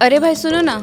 अरे भाई सुनो ना,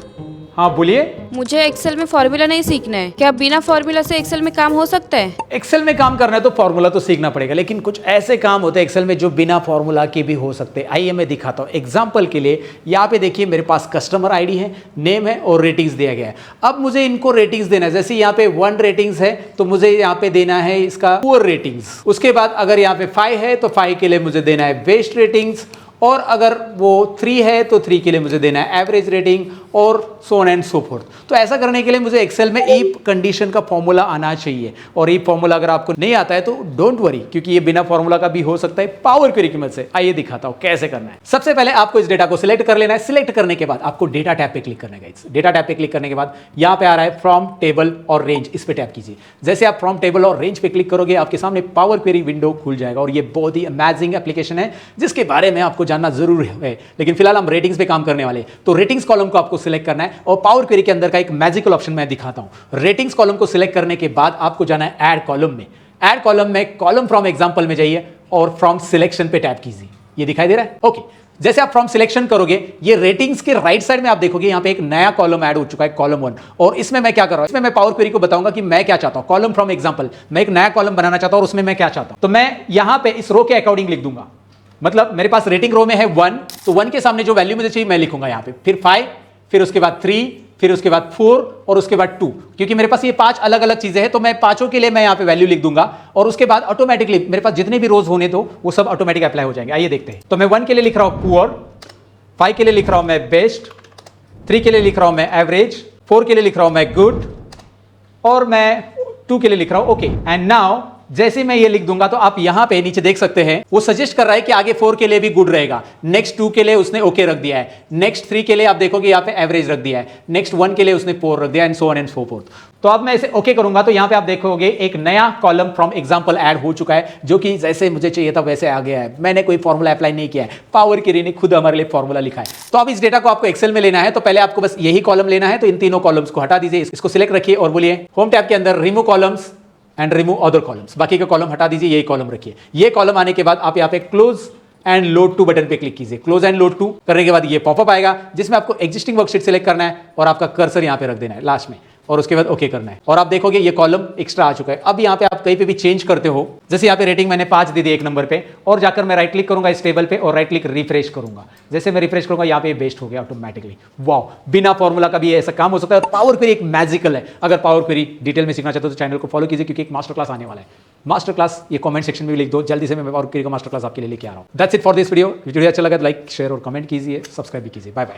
हाँ बोलिए। मुझे एक्सेल में फॉर्मूला नहीं सीखना है। क्या बिना फॉर्मूला से एक्सेल में काम हो सकता है? एक्सेल में काम करना है तो फॉर्मूला तो सीखना पड़ेगा, लेकिन कुछ ऐसे काम होते हैं एक्सेल में जो बिना फॉर्मूला के भी हो सकते हैं। आइए मैं दिखाता हूँ एग्जांपल के लिए। यहाँ पे देखिए मेरे पास कस्टमर आईडी है, नेम है और रेटिंग्स दिया गया है। अब मुझे इनको रेटिंग्स देना है। जैसे यहाँ पे 1 रेटिंग्स है तो मुझे यहाँ पे देना है इसका पुअर रेटिंग्स। उसके बाद अगर यहाँ पे 5 है तो 5 के लिए मुझे देना है बेस्ट रेटिंग्स, और अगर वो 3 है तो 3 के लिए मुझे देना है एवरेज रेटिंग, और so on and so fourth. तो ऐसा करने के लिए मुझे एक्सेल में ईफ कंडीशन का फॉर्मूला आना चाहिए। और ईफ फॉर्मूला अगर आपको नहीं आता है तो डोंट वरी, क्योंकि ये बिना फॉर्मूला का भी हो सकता है पावर क्वेरी की मदद से। आइए दिखाता हूं कैसे करना है। सबसे पहले आपको इस डेटा को सिलेक्ट कर लेना है। सिलेक्ट करने के बाद आपको डेटा टैब पे क्लिक करना है। डेटा टैब पे क्लिक करने के बाद यहां पे आ रहा है फ्रॉम टेबल और रेंज, इस पे टैप कीजिए। जैसे आप फ्रॉम टेबल और रेंज पे क्लिक करोगे आपके सामने पावर क्वेरी विंडो खुल जाएगा। और ये बहुत ही अमेजिंग एप्लीकेशन है जिसके बारे में आपको जानना जरूर है, लेकिन फिलहाल हम रेटिंग्स पे काम करने वाले हैं। तो रेटिंग्स कॉलम को आपको सिलेक्ट करना है और पावर क्वेरी के अंदर का एक मैजिकल ऑप्शन मैं दिखाता हूं। रेटिंग्स कॉलम को सिलेक्ट करने के बाद आपको जाना है ऐड कॉलम में। ऐड कॉलम में कॉलम फ्रॉम एग्जांपल में जाइए और फ्रॉम सिलेक्शन पे टैप कीजिए। ये दिखाई दे रहा है? ओके। जैसे आप फ्रॉम सिलेक्शन करोगे ये रेटिंग्स के राइट साइड में आप देखोगे यहां पे एक नया कॉलम ऐड हो चुका है, कॉलम 1। और इसमें मैं क्या कर रहा हूं, इसमें मैं पावर क्वेरी को बताऊंगा कि मैं क्या चाहता हूं। कॉलम फ्रॉम एग्जांपल, मैं एक नया कॉलम बनाना चाहता हूं और उसमें मैं क्या चाहता हूं। तो मैं यहां पे इस रो के अकॉर्डिंग लिख दूंगा। मतलब मेरे पास रेटिंग रो में है 1, तो 1 के सामने जो वैल्यू मुझे चाहिए मैं लिखूंगा यहां पे, फिर 5, फिर उसके बाद 3, फिर उसके बाद 4 और उसके बाद 2। क्योंकि मेरे पास ये 5 अलग अलग चीजें हैं तो मैं पांचों के लिए मैं यहां पे वैल्यू लिख दूंगा और उसके बाद ऑटोमेटिकली मेरे पास जितने भी रोज होने तो वो सब ऑटोमेटिक अप्लाई हो जाएंगे। आइए देखते हैं। तो मैं 1 के लिए लिख रहा हूं पुअर, 5 के लिए लिख रहा हूं मैं बेस्ट, 3 के लिए लिख रहा हूं मैं एवरेज, 4 के लिए लिख रहा हूं मैं गुड, और मैं 2 के लिए लिख रहा हूं ओके। एंड नाउ जैसे मैं ये लिख दूंगा तो आप यहां पे नीचे देख सकते हैं वो सजेस्ट कर रहा है कि आगे 4 के लिए भी गुड रहेगा। नेक्स्ट 2 के लिए उसने ओके रख दिया है। नेक्स्ट 3 के लिए आप देखोगे यहां पे एवरेज रख दिया है। नेक्स्ट 1 के लिए उसने 4 रख दिया, and so on and so fourth. तो अब मैं इसे ओके करूंगा तो यहां पे आप देखोगे एक नया कॉलम फ्रॉम एग्जांपल ऐड हो चुका है, जो कि जैसे मुझे चाहिए था वैसे आ गया है। मैंने कोई फॉर्मूला अप्लाई नहीं किया है, पावर क्वेरी ने खुद हमारे लिए फॉर्मूला लिखा है। तो अब इस डेटा को आपको एक्सेल में लेना है तो पहले आपको बस यही कॉलम लेना है। तो इन तीनों कॉलम्स को हटा दीजिए, इसको सिलेक्ट रखिए और बोलिए होम टैब के अंदर remove columns and remove other columns. बाकी का कॉलम हटा दीजिए, यही कॉलम रखिए। ये कॉलम आने के बाद आप यहाँ पे close and load to button पे क्लिक कीजिए। क्लोज एंड लोड टू करने के बाद ये पॉपअप आएगा जिसमें आपको एग्जिस्टिंग वर्कशीट सिलेक्ट करना है और आपका कर्सर यहाँ पे रख देना है लास्ट में, और उसके बाद ओके करना है। और आप देखोगे ये कॉलम एक्स्ट्रा आ चुका है। अब यहाँ पे आप कहीं पे भी चेंज करते हो, जैसे यहाँ पे रेटिंग मैंने 5 दे दी 1 नंबर पे, और जाकर मैं राइट क्लिक करूंगा इस टेबल पे और राइट क्लिक रिफ्रेश करूंगा। जैसे मैं रिफ्रेश करूंगा यहाँ पे बेस्ट हो गया ऑटोमेटिकली। वाओ, बिना फॉर्मूला का भी ऐसा काम हो सकता है। और पावर क्वेरी एक मैजिकल है। अगर पावर क्वेरी डिटेल में सीखना चाहते हो तो चैनल को फॉलो कीजिए, क्योंकि एक मास्टर क्लास आने वाला है। मास्टर क्लास ये कमेंट सेक्शन में भी लिख दो, जल्दी से मैं पावर क्वेरी का मास्टर क्लास आपके लिए लेके आ रहा हूँ। That's it for this video. Video अच्छा लगा तो लाइक शेयर और कमेंट कीजिए, सब्सक्राइब भी कीजिए। Bye bye.